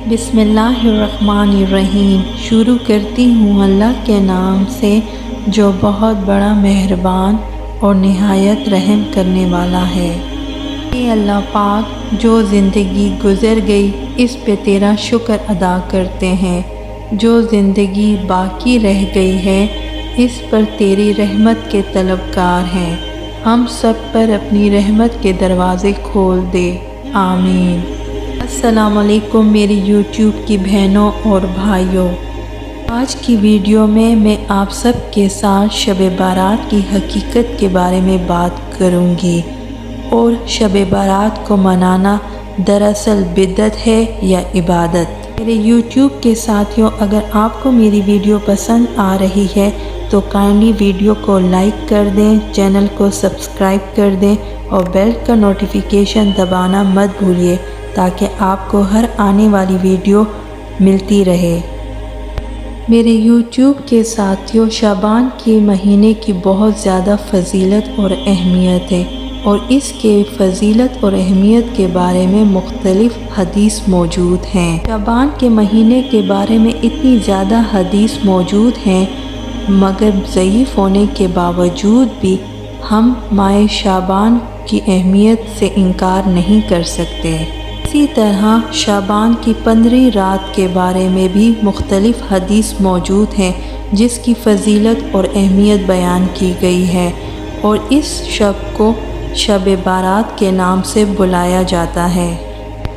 बिस्मिल्लाहिर्रहमानिर्रहीम। शुरू करती हूँ अल्लाह के नाम से जो बहुत बड़ा मेहरबान और निहायत रहम करने वाला है। ए अल्लाह पाक, जो ज़िंदगी गुज़र गई इस पे तेरा शुक्र अदा करते हैं। जो ज़िंदगी बाकी रह गई है इस पर तेरी रहमत के तलबगार हैं। हम सब पर अपनी रहमत के दरवाज़े खोल दे, आमीन। अस्सलाम वालेकुम मेरी यूट्यूब की बहनों और भाइयों। आज की वीडियो में मैं आप सब के साथ शब बारात की हकीकत के बारे में बात करूंगी और शब बारात को मनाना दरअसल बिदअत है या इबादत। मेरे यूट्यूब के साथियों, अगर आपको मेरी वीडियो पसंद आ रही है तो काइंडली वीडियो को लाइक कर दें, चैनल को सब्सक्राइब कर दें और बेल का नोटिफिकेशन दबाना मत भूलिए ताकि आपको हर आने वाली वीडियो मिलती रहे। मेरे YouTube के साथियों, शाबान के महीने की बहुत ज़्यादा फजीलत और अहमियत है और इसके फजीलत और अहमियत के बारे में मुख्तलिफ हदीस मौजूद हैं। शाबान के महीने के बारे में इतनी ज़्यादा हदीस मौजूद हैं मगर ज़ईफ़ होने के बावजूद भी हम माह शाबान की अहमियत से इनकार नहीं कर सकते। इसी तरह शाबान की 15वीं रात के बारे में भी मुख्तलिफ हदीस मौजूद हैं जिसकी फजीलत और अहमियत बयान की गई है और इस शब को शब बारात के नाम से बुलाया जाता है।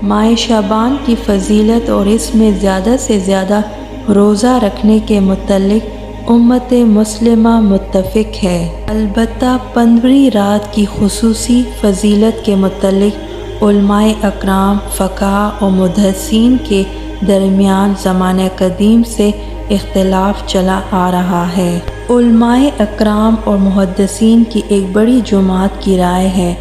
माह शाबान की फजीलत और इसमें ज़्यादा से ज़्यादा रोज़ा रखने के मुतल्लिक़ उम्मत मुस्लिमा मुत्तफ़िक़ है। अलबत्ता 15वीं रात की खुसूसी फजीलत के मुतल्लिक़ उलमाए अकराम, फ़क़हा और मुहद्दिसीन के दरमियान ज़माने कदीम से इख्तिलाफ़ चला आ रहा है। उलमाए अकराम और मुहद्दिसीन की एक बड़ी जमात की राय है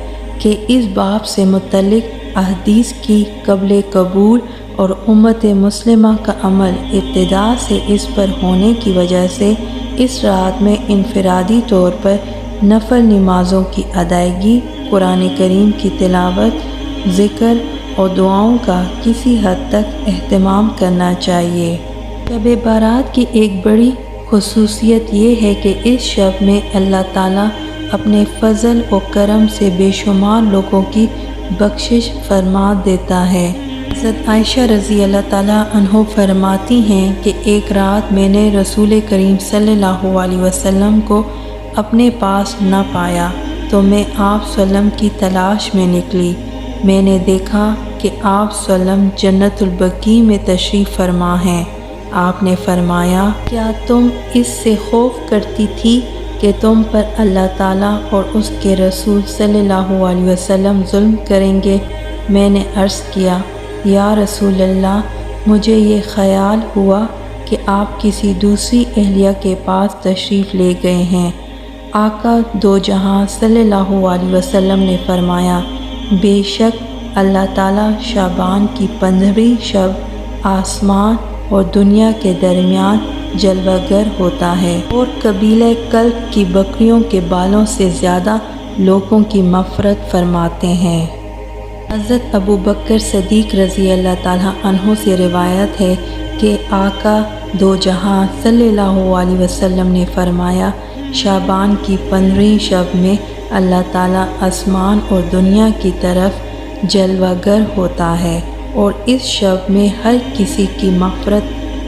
कि इस बाब से मुतल्लिक़ अहदीस की क़ब्ल कबूल और उम्मत मुस्लिमा का अमल इब्तिदा से इस पर होने की वजह से इस रात में इनफरादी तौर पर नफल नमाज़ों की अदायगी, कुरान करीम की तिलावत, ज़िक्र और दुआओं का किसी हद तक एहतमाम करना चाहिए। शब बारात की एक बड़ी खुसूसियत ये है कि इस शब में अल्लाह ताला अपने फ़ज़ल और करम से बेशुमार लोगों की बख्शिश फरमा देता है। हज़रत आयशा रज़ी अल्लाह ताला अन्हो फरमाती हैं कि एक रात मैंने रसूल करीम सल्लल्लाहु अलैहि वसल्लम को अपने पास न पाया तो मैं आप सल्लम की तलाश में निकली। मैंने देखा कि आप सल्लम जन्नतुल बकी में तशरीफ़ फरमा हैं। आपने फरमाया, क्या तुम इससे खौफ करती थी कि तुम पर अल्लाह ताला और उसके रसूल सल्लल्लाहु अलैहि वसल्लम जुल्म करेंगे? मैंने अर्ज़ किया, या रसूल अल्लाह, मुझे ये ख़याल हुआ कि आप किसी दूसरी अहलिया के पास तशरीफ़ ले गए हैं। आका दो जहां सल्लल्लाहु अलैहि वसल्लम ने फरमाया, बेशक अल्लाह ताला शाबान की 15वीं शब आसमान और दुनिया के दरमियान जलवागर होता है और कबीले कल्ब की बकरियों के बालों से ज़्यादा लोगों की मफ़रत फरमाते हैं। हज़रत अबू बकर सदीक़ रज़ी अल्लाह ताला अन्हो से रिवायत है कि आका दो जहां सल्लल्लाहु अलैहि वसल्लम ने फरमाया, शाबान की 15वीं शब में अल्लाह ताला आसमान और दुनिया की तरफ जलवागर होता है और इस शब में हर किसी की मग़फ़िरत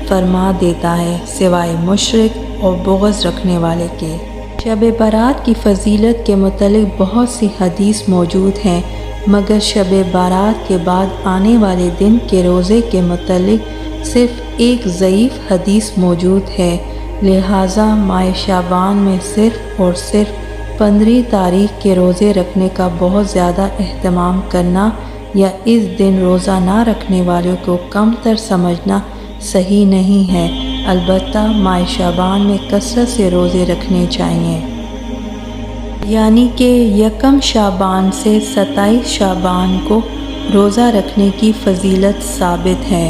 फरमा देता है सिवाय मुशरिक और बुग़्ज़ रखने वाले के। शब बारात की फ़जीलत के मुतल्लिक़ बहुत सी हदीस मौजूद हैं मगर शब बारात के बाद आने वाले दिन के रोज़े के मुतल्लिक़ सिर्फ़ एक ज़ईफ़ हदीस मौजूद है। लिहाजा माह शाबान में सिर्फ़ और सिर्फ़ 15वीं तारीख़ के रोज़े रखने का बहुत ज़्यादा अहतमाम करना या इस दिन रोज़ा ना रखने वालों को कमतर समझना सही नहीं है। अलबत्ता माह शाबान में कसरत से रोज़े रखने चाहिए, यानी कि 1 शाबान से 27 शाबान को रोज़ा रखने की फ़जीलत साबित है।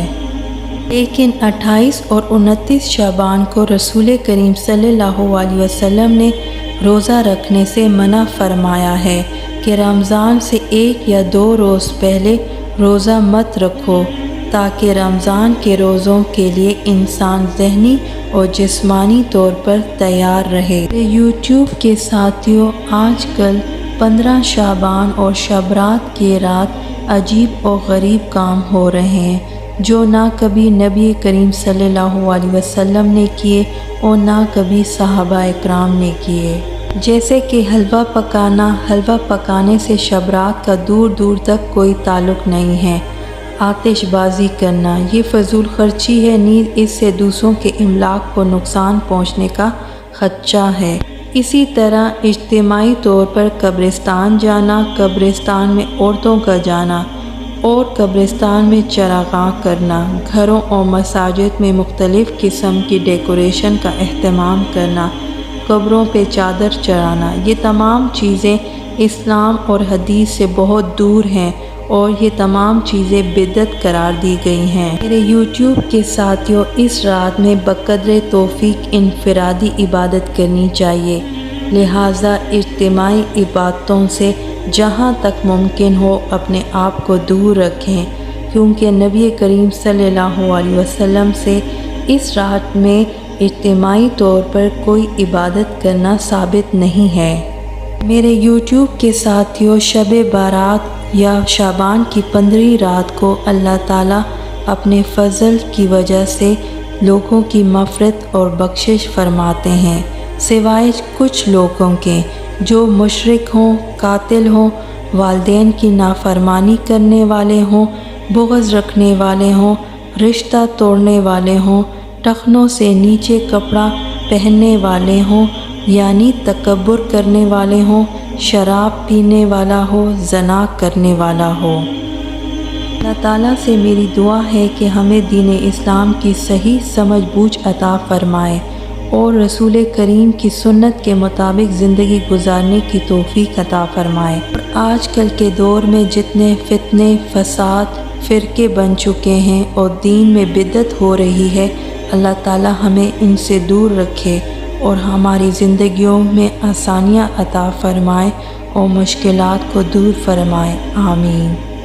लेकिन 28 और 29 शाबान को रसूल करीम सल्लल्लाहु अलैहि वसल्लम ने रोज़ा रखने से मना फरमाया है कि रमज़ान से 1 या 2 रोज़ पहले रोज़ा मत रखो। تاکہ رمضان کے روزوں کے لیے انسان ذہنی اور جسمانی طور پر تیار رہے۔ یوٹیوب کے ساتھیوں، آج کل 15 شعبان اور شب رات کی رات عجیب اور غریب کام ہو رہے ہیں جو نہ کبھی نبی کریم صلی اللہ علیہ وسلم نے کیے اور نہ کبھی صحابہ اکرام نے کیے، جیسے کہ حلوہ پکانا۔ حلوہ پکانے سے شب رات کا دور دور تک کوئی تعلق نہیں ہے۔ آتش بازی کرنا یہ فضول خرچی ہے، نیز اس سے دوسروں کے املاک کو نقصان پہنچنے کا خدشہ ہے۔ اسی طرح اجتماعی طور پر قبرستان جانا، قبرستان میں عورتوں کا جانا اور قبرستان میں چراغاں کرنا، گھروں اور مساجد میں مختلف قسم کی ڈیکوریشن کا اہتمام کرنا، قبروں پہ چادر چڑھانا، یہ تمام چیزیں اسلام اور حدیث سے بہت دور ہیں اور یہ تمام چیزیں بدعت قرار دی گئی ہیں۔ میرے یوٹیوب کے ساتھیوں، اس رات میں بقدر توفیق انفرادی عبادت کرنی چاہیے، لہٰذا اجتماعی عبادتوں سے جہاں تک ممکن ہو اپنے آپ کو دور رکھیں، کیونکہ نبی کریم صلی اللہ علیہ وسلم سے اس رات میں اجتماعی طور پر کوئی عبادت کرنا ثابت نہیں ہے۔ میرے یوٹیوب کے ساتھیوں، شب بارات یا شعبان کی 15 رات کو اللہ تعالیٰ اپنے فضل کی وجہ سے لوگوں کی مغفرت اور بخشش فرماتے ہیں، سوائے کچھ لوگوں کے جو مشرک ہوں، قاتل ہوں، والدین کی نافرمانی کرنے والے ہوں، بغض رکھنے والے ہوں، رشتہ توڑنے والے ہوں، ٹخنوں سے نیچے کپڑا پہننے والے ہوں یعنی تکبر کرنے والے ہوں، شراب پینے والا ہو، زنا کرنے والا ہو۔ اللہ تعالیٰ سے میری دعا ہے کہ ہمیں دین اسلام کی صحیح سمجھ بوجھ عطا فرمائے اور رسول کریم کی سنت کے مطابق زندگی گزارنے کی توفیق عطا فرمائے۔ اور آج کل کے دور میں جتنے فتنے، فساد، فرقے بن چکے ہیں اور دین میں بدعت ہو رہی ہے، اللہ تعالیٰ ہمیں ان سے دور رکھے اور ہماری زندگیوں میں آسانیاں عطا فرمائے اور مشکلات کو دور فرمائے۔ آمین۔